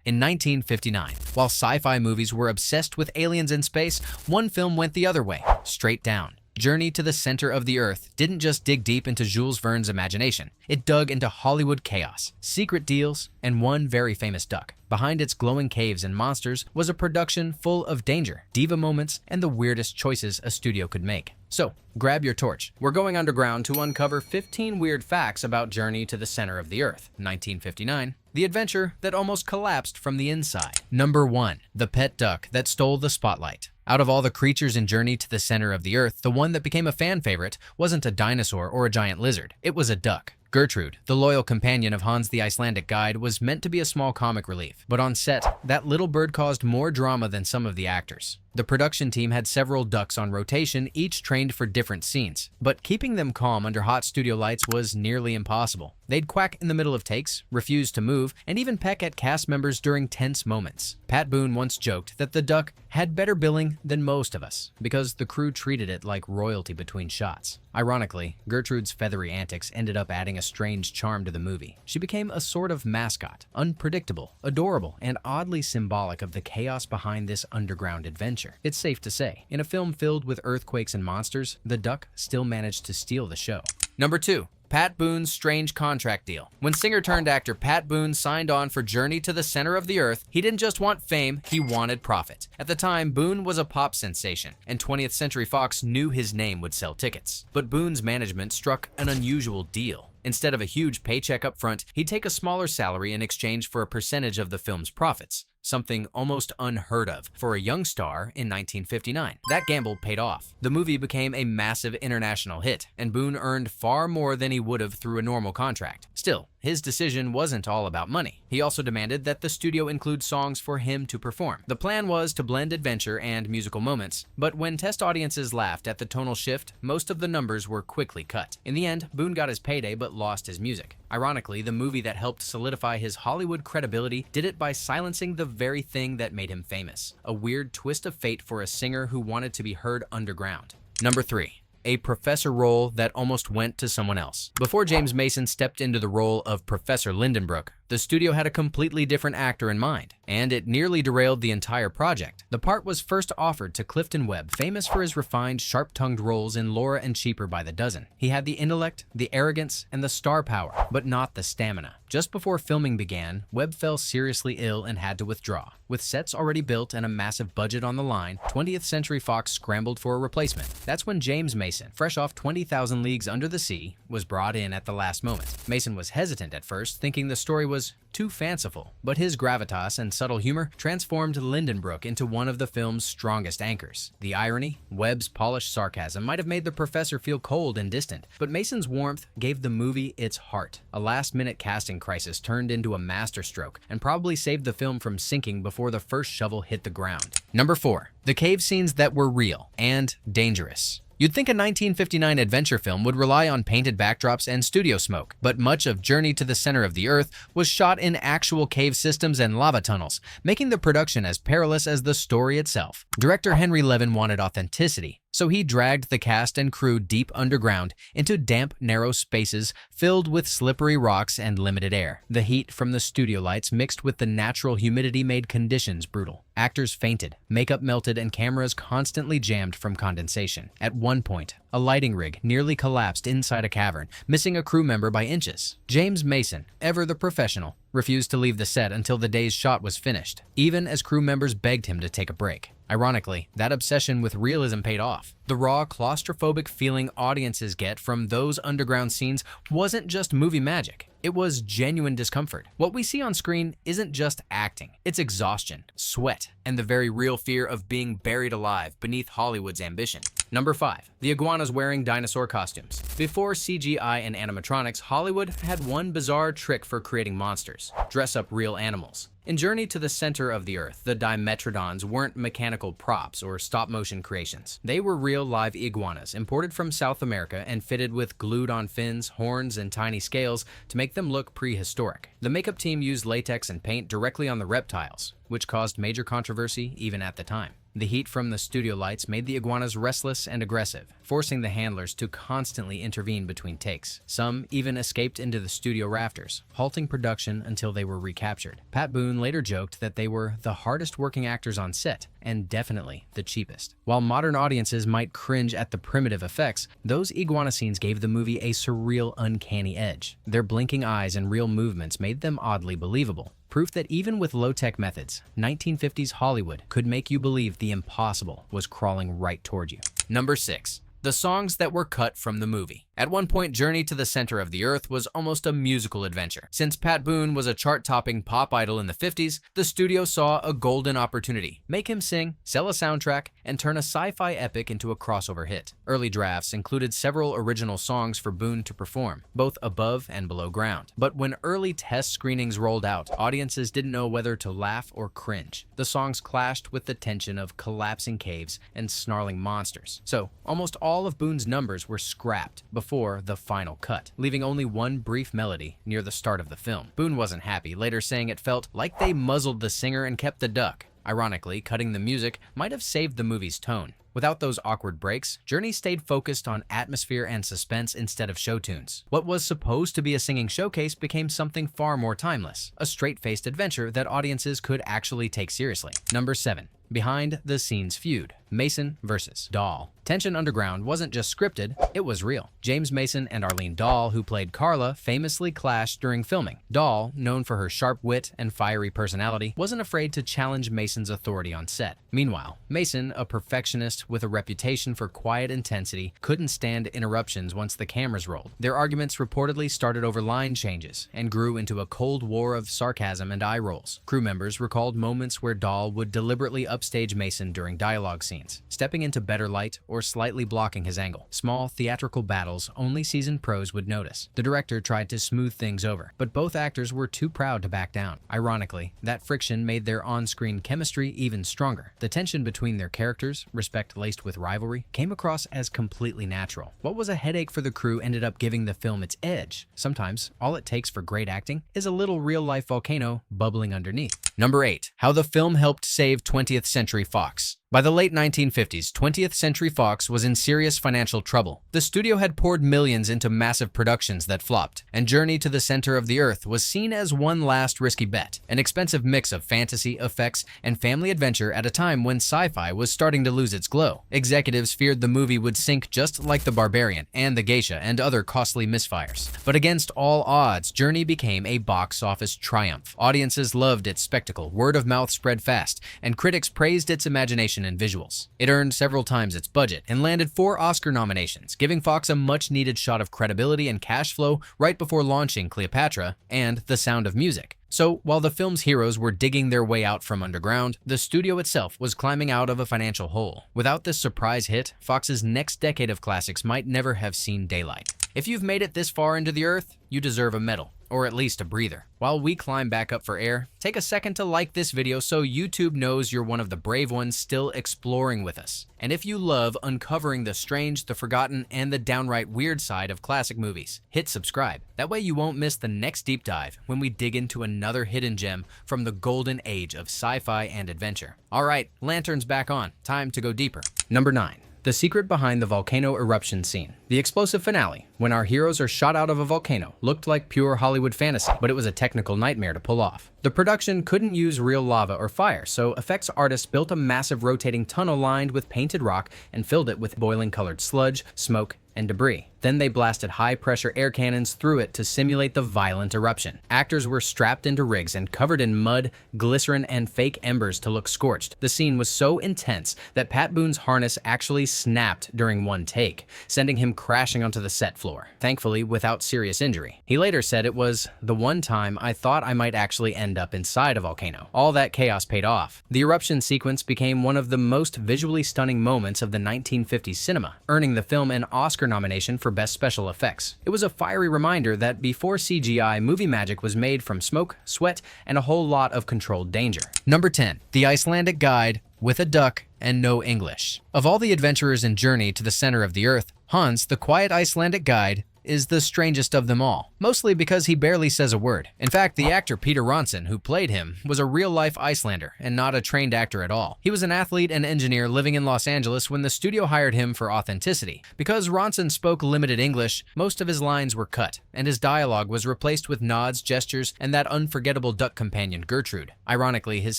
In 1959, while sci-fi movies were obsessed with aliens in space, one film went the other way, straight down. Journey to the Center of the Earth didn't just dig deep into Jules Verne's imagination. It dug into Hollywood chaos, secret deals, and one very famous duck. Behind its glowing caves and monsters was a production full of danger, diva moments, and the weirdest choices a studio could make. So, grab your torch. We're going underground to uncover 15 weird facts about Journey to the Center of the Earth, 1959, the adventure that almost collapsed from the inside. Number 1. The pet duck that stole the spotlight. Out of all the creatures in Journey to the Center of the Earth, the one that became a fan favorite wasn't a dinosaur or a giant lizard. It was a duck. Gertrude, the loyal companion of Hans the Icelandic guide, was meant to be a small comic relief. But on set, that little bird caused more drama than some of the actors. The production team had several ducks on rotation, each trained for different scenes. But keeping them calm under hot studio lights was nearly impossible. They'd quack in the middle of takes, refuse to move, and even peck at cast members during tense moments. Pat Boone once joked that the duck had better billing than most of us, because the crew treated it like royalty between shots. Ironically, Gertrude's feathery antics ended up adding a strange charm to the movie. She became a sort of mascot, unpredictable, adorable, and oddly symbolic of the chaos behind this underground adventure. It's safe to say, in a film filled with earthquakes and monsters, the duck still managed to steal the show. Number 2. Pat Boone's strange contract deal. When singer-turned-actor Pat Boone signed on for Journey to the Center of the Earth, he didn't just want fame, he wanted profit. At the time, Boone was a pop sensation, and 20th Century Fox knew his name would sell tickets. But Boone's management struck an unusual deal. Instead of a huge paycheck up front, he'd take a smaller salary in exchange for a percentage of the film's profits. Something almost unheard of for a young star in 1959. That gamble paid off. The movie became a massive international hit, and Boone earned far more than he would have through a normal contract. Still, his decision wasn't all about money. He also demanded that the studio include songs for him to perform. The plan was to blend adventure and musical moments, but when test audiences laughed at the tonal shift, most of the numbers were quickly cut. In the end, Boone got his payday but lost his music. Ironically, the movie that helped solidify his Hollywood credibility did it by silencing the very thing that made him famous. A weird twist of fate for a singer who wanted to be heard underground. Number 3. A professor role that almost went to someone else. Before James Mason stepped into the role of Professor Lindenbrook, the studio had a completely different actor in mind, and it nearly derailed the entire project. The part was first offered to Clifton Webb, famous for his refined, sharp-tongued roles in Laura and Cheaper by the Dozen. He had the intellect, the arrogance, and the star power, but not the stamina. Just before filming began, Webb fell seriously ill and had to withdraw. With sets already built and a massive budget on the line, 20th Century Fox scrambled for a replacement. That's when James Mason, fresh off 20,000 Leagues Under the Sea, was brought in at the last moment. Mason was hesitant at first, thinking the story was too fanciful, but his gravitas and subtle humor transformed Lindenbrook into one of the film's strongest anchors. The irony, Webb's polished sarcasm might have made the professor feel cold and distant, but Mason's warmth gave the movie its heart. A last-minute casting crisis turned into a masterstroke and probably saved the film from sinking before the first shovel hit the ground. Number 4. The cave scenes that were real and dangerous. You'd think a 1959 adventure film would rely on painted backdrops and studio smoke, but much of Journey to the Center of the Earth was shot in actual cave systems and lava tunnels, making the production as perilous as the story itself. Director Henry Levin wanted authenticity, so he dragged the cast and crew deep underground into damp, narrow spaces filled with slippery rocks and limited air. The heat from the studio lights mixed with the natural humidity made conditions brutal. Actors fainted, makeup melted, and cameras constantly jammed from condensation. At one point, a lighting rig nearly collapsed inside a cavern, missing a crew member by inches. James Mason, ever the professional, refused to leave the set until the day's shot was finished, even as crew members begged him to take a break. Ironically, that obsession with realism paid off. The raw, claustrophobic feeling audiences get from those underground scenes wasn't just movie magic. It was genuine discomfort. What we see on screen isn't just acting. It's exhaustion, sweat, and the very real fear of being buried alive beneath Hollywood's ambition. Number 5. The iguanas wearing dinosaur costumes. Before CGI and animatronics, Hollywood had one bizarre trick for creating monsters: dress up real animals. In Journey to the Center of the Earth, the Dimetrodons weren't mechanical props or stop-motion creations. They were real live iguanas, imported from South America and fitted with glued-on fins, horns, and tiny scales to make them look prehistoric. The makeup team used latex and paint directly on the reptiles, which caused major controversy even at the time. The heat from the studio lights made the iguanas restless and aggressive, forcing the handlers to constantly intervene between takes. Some even escaped into the studio rafters, halting production until they were recaptured. Pat Boone later joked that they were the hardest working actors on set, and definitely the cheapest. While modern audiences might cringe at the primitive effects, those iguana scenes gave the movie a surreal, uncanny edge. Their blinking eyes and real movements made them oddly believable. Proof that even with low-tech methods, 1950s Hollywood could make you believe the impossible was crawling right toward you. Number 6. The songs that were cut from the movie. At one point, Journey to the Center of the Earth was almost a musical adventure. Since Pat Boone was a chart-topping pop idol in the 50s, the studio saw a golden opportunity. Make him sing, sell a soundtrack, and turn a sci-fi epic into a crossover hit. Early drafts included several original songs for Boone to perform, both above and below ground. But when early test screenings rolled out, audiences didn't know whether to laugh or cringe. The songs clashed with the tension of collapsing caves and snarling monsters. So, almost all of Boone's numbers were scrapped before the final cut, leaving only one brief melody near the start of the film. Boone wasn't happy, later saying it felt like they muzzled the singer and kept the duck. Ironically, cutting the music might have saved the movie's tone. Without those awkward breaks, Journey stayed focused on atmosphere and suspense instead of show tunes. What was supposed to be a singing showcase became something far more timeless, a straight-faced adventure that audiences could actually take seriously. Number 7. Behind the scenes feud. Mason versus Dahl. Tension Underground wasn't just scripted, it was real. James Mason and Arlene Dahl, who played Carla, famously clashed during filming. Dahl, known for her sharp wit and fiery personality, wasn't afraid to challenge Mason's authority on set. Meanwhile, Mason, a perfectionist with a reputation for quiet intensity, couldn't stand interruptions once the cameras rolled. Their arguments reportedly started over line changes and grew into a cold war of sarcasm and eye rolls. Crew members recalled moments where Dahl would deliberately upstage Mason during dialogue scenes, stepping into better light or slightly blocking his angle. Small theatrical battles only seasoned pros would notice. The director tried to smooth things over, but both actors were too proud to back down. Ironically, that friction made their on-screen chemistry even stronger. The tension between their characters, respect laced with rivalry, came across as completely natural. What was a headache for the crew ended up giving the film its edge. Sometimes, all it takes for great acting is a little real-life volcano bubbling underneath. Number 8. How the film helped save 20th Century Fox. By the late 1950s, 20th Century Fox was in serious financial trouble. The studio had poured millions into massive productions that flopped, and Journey to the Center of the Earth was seen as one last risky bet, an expensive mix of fantasy, effects, and family adventure at a time when sci-fi was starting to lose its glow. Executives feared the movie would sink just like The Barbarian and The Geisha and other costly misfires. But against all odds, Journey became a box office triumph. Audiences loved its spectacle, word of mouth spread fast, and critics praised its imagination and visuals. It earned several times its budget and landed 4 Oscar nominations, giving Fox a much-needed shot of credibility and cash flow right before launching Cleopatra and The Sound of Music. So, while the film's heroes were digging their way out from underground, the studio itself was climbing out of a financial hole. Without this surprise hit, Fox's next decade of classics might never have seen daylight. If you've made it this far into the Earth, you deserve a medal, or at least a breather. While we climb back up for air, take a second to like this video so YouTube knows you're one of the brave ones still exploring with us. And if you love uncovering the strange, the forgotten, and the downright weird side of classic movies, hit subscribe. That way you won't miss the next deep dive when we dig into another hidden gem from the golden age of sci-fi and adventure. Alright, lanterns back on. Time to go deeper. Number 9. The secret behind the volcano eruption scene. The explosive finale, when our heroes are shot out of a volcano, looked like pure Hollywood fantasy, but it was a technical nightmare to pull off. The production couldn't use real lava or fire, so effects artists built a massive rotating tunnel lined with painted rock and filled it with boiling colored sludge, smoke, and debris. Then they blasted high-pressure air cannons through it to simulate the violent eruption. Actors were strapped into rigs and covered in mud, glycerin, and fake embers to look scorched. The scene was so intense that Pat Boone's harness actually snapped during one take, sending him crashing onto the set floor, thankfully without serious injury. He later said, "It was the one time I thought I might actually end up inside a volcano." All that chaos paid off. The eruption sequence became one of the most visually stunning moments of the 1950s cinema, earning the film an Oscar nomination for Best Special Effects. It was a fiery reminder that before CGI, movie magic was made from smoke, sweat, and a whole lot of controlled danger. Number 10. The Icelandic Guide with a duck and no English. Of all the adventurers in Journey to the Center of the Earth, Hans, the quiet Icelandic guide, is the strangest of them all, mostly because he barely says a word. In fact, the actor Peter Ronson, who played him, was a real-life Icelander and not a trained actor at all. He was an athlete and engineer living in Los Angeles when the studio hired him for authenticity. Because Ronson spoke limited English, most of his lines were cut, and his dialogue was replaced with nods, gestures, and that unforgettable duck companion Gertrude. Ironically, his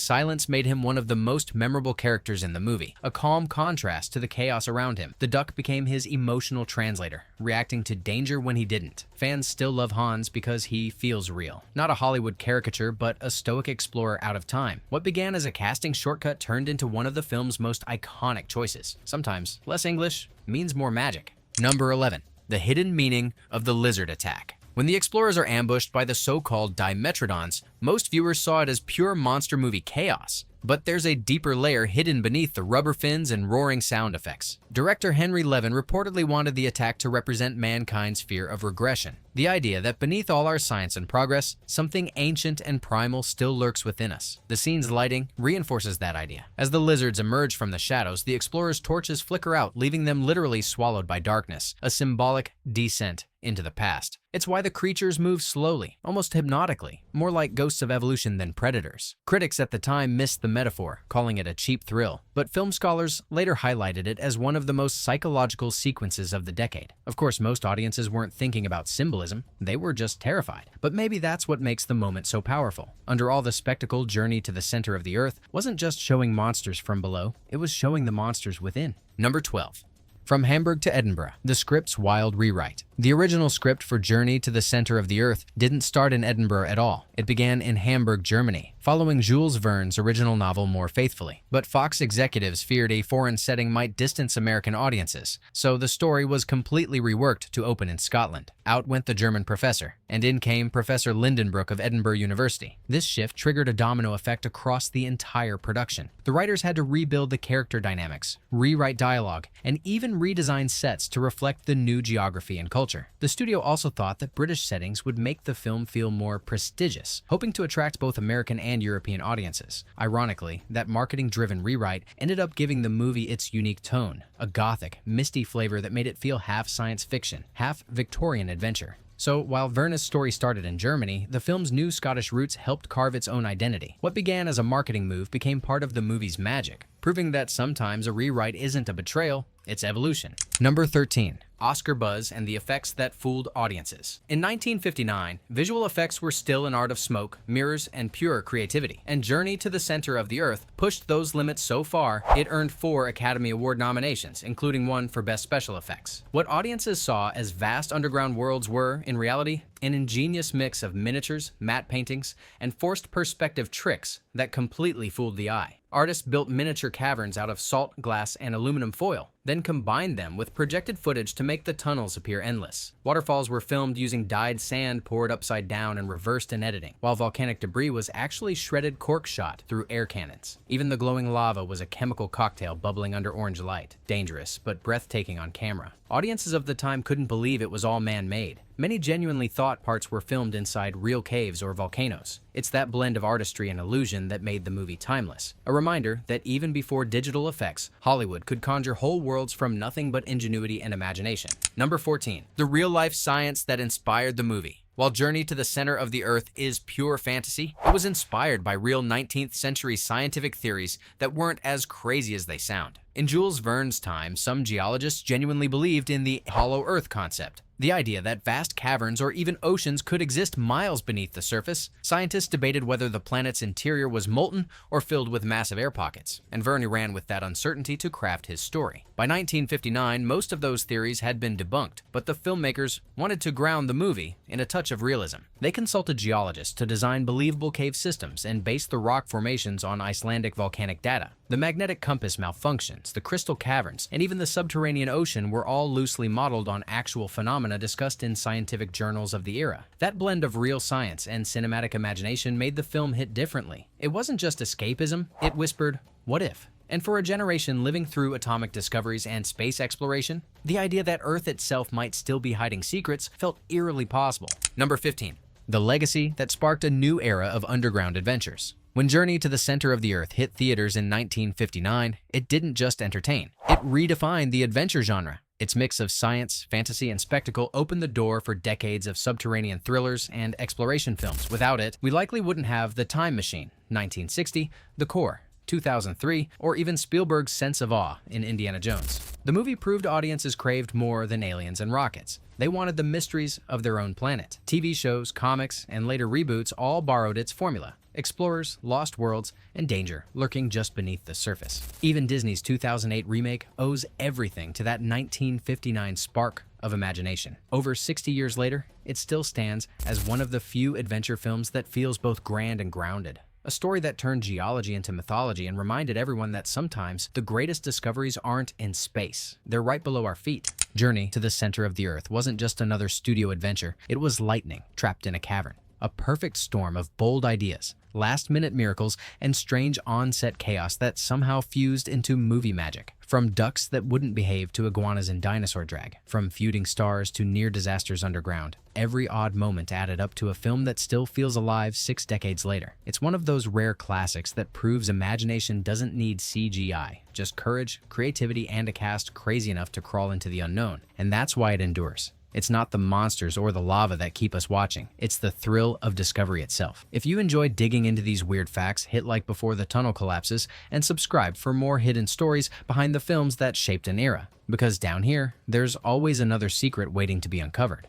silence made him one of the most memorable characters in the movie, a calm contrast to the chaos around him. The duck became his emotional translator, reacting to danger when he didn't. Fans still love Hans because he feels real. Not a Hollywood caricature, but a stoic explorer out of time. What began as a casting shortcut turned into one of the film's most iconic choices. Sometimes, less English means more magic. Number 11. The hidden meaning of the lizard attack. When the explorers are ambushed by the so-called Dimetrodons, most viewers saw it as pure monster movie chaos. But there's a deeper layer hidden beneath the rubber fins and roaring sound effects. Director Henry Levin reportedly wanted the attack to represent mankind's fear of regression. The idea that beneath all our science and progress, something ancient and primal still lurks within us. The scene's lighting reinforces that idea. As the lizards emerge from the shadows, the explorers' torches flicker out, leaving them literally swallowed by darkness, a symbolic descent into the past. It's why the creatures move slowly, almost hypnotically, more like ghosts of evolution than predators. Critics at the time missed the metaphor, calling it a cheap thrill, but film scholars later highlighted it as one of the most psychological sequences of the decade. Of course, most audiences weren't thinking about symbolism, they were just terrified. But maybe that's what makes the moment so powerful. Under all the spectacle, Journey to the Center of the Earth wasn't just showing monsters from below, it was showing the monsters within. Number 12. From Hamburg to Edinburgh, the script's wild rewrite. The original script for Journey to the Center of the Earth didn't start in Edinburgh at all. It began in Hamburg, Germany, following Jules Verne's original novel more faithfully. But Fox executives feared a foreign setting might distance American audiences, so the story was completely reworked to open in Scotland. Out went the German professor, and in came Professor Lindenbrook of Edinburgh University. This shift triggered a domino effect across the entire production. The writers had to rebuild the character dynamics, rewrite dialogue, and even redesign sets to reflect the new geography and culture. The studio also thought that British settings would make the film feel more prestigious, hoping to attract both American and European audiences. Ironically, that marketing-driven rewrite ended up giving the movie its unique tone, a gothic, misty flavor that made it feel half science fiction, half Victorian adventure. So, while Verne's story started in Germany, the film's new Scottish roots helped carve its own identity. What began as a marketing move became part of the movie's magic, proving that sometimes a rewrite isn't a betrayal, it's evolution. Number 13. Oscar buzz and the effects that fooled audiences. In 1959, visual effects were still an art of smoke, mirrors, and pure creativity. And Journey to the Center of the Earth pushed those limits so far, it earned 4 Academy Award nominations, including one for Best Special Effects. What audiences saw as vast underground worlds were, in reality, an ingenious mix of miniatures, matte paintings, and forced perspective tricks that completely fooled the eye. Artists built miniature caverns out of salt, glass, and aluminum foil, then combined them with projected footage to make the tunnels appear endless. Waterfalls were filmed using dyed sand poured upside down and reversed in editing, while volcanic debris was actually shredded cork shot through air cannons. Even the glowing lava was a chemical cocktail bubbling under orange light. Dangerous, but breathtaking on camera. Audiences of the time couldn't believe it was all man-made. Many genuinely thought parts were filmed inside real caves or volcanoes. It's that blend of artistry and illusion that made the movie timeless. A reminder that even before digital effects, Hollywood could conjure whole worlds from nothing but ingenuity and imagination. Number 14. The real-life science that inspired the movie. While Journey to the Center of the Earth is pure fantasy, it was inspired by real 19th century scientific theories that weren't as crazy as they sound. In Jules Verne's time, some geologists genuinely believed in the hollow Earth concept. The idea that vast caverns or even oceans could exist miles beneath the surface. Scientists debated whether the planet's interior was molten or filled with massive air pockets, and Verne ran with that uncertainty to craft his story. By 1959, most of those theories had been debunked, but the filmmakers wanted to ground the movie in a touch of realism. They consulted geologists to design believable cave systems and based the rock formations on Icelandic volcanic data. The magnetic compass malfunctions, the crystal caverns, and even the subterranean ocean were all loosely modeled on actual phenomena discussed in scientific journals of the era. That blend of real science and cinematic imagination made the film hit differently. It wasn't just escapism, it whispered, "What if?" And for a generation living through atomic discoveries and space exploration, the idea that Earth itself might still be hiding secrets felt eerily possible. Number 15. The legacy that sparked a new era of underground adventures. When Journey to the Center of the Earth hit theaters in 1959, it didn't just entertain. It redefined the adventure genre. Its mix of science, fantasy, and spectacle opened the door for decades of subterranean thrillers and exploration films. Without it, we likely wouldn't have The Time Machine, 1960, The Core, 2003, or even Spielberg's sense of awe in Indiana Jones. The movie proved audiences craved more than aliens and rockets. They wanted the mysteries of their own planet. TV shows, comics, and later reboots all borrowed its formula. Explorers, lost worlds, and danger lurking just beneath the surface. Even Disney's 2008 remake owes everything to that 1959 spark of imagination. Over 60 years later, it still stands as one of the few adventure films that feels both grand and grounded. A story that turned geology into mythology and reminded everyone that sometimes the greatest discoveries aren't in space. They're right below our feet. Journey to the Center of the Earth wasn't just another studio adventure. It was lightning trapped in a cavern. A perfect storm of bold ideas, last-minute miracles, and strange on-set chaos that somehow fused into movie magic. From ducks that wouldn't behave to iguanas in dinosaur drag, from feuding stars to near disasters underground, every odd moment added up to a film that still feels alive 6 decades later. It's one of those rare classics that proves imagination doesn't need CGI, just courage, creativity, and a cast crazy enough to crawl into the unknown. And that's why it endures. It's not the monsters or the lava that keep us watching. It's the thrill of discovery itself. If you enjoy digging into these weird facts, hit like before the tunnel collapses and subscribe for more hidden stories behind the films that shaped an era. Because down here, there's always another secret waiting to be uncovered.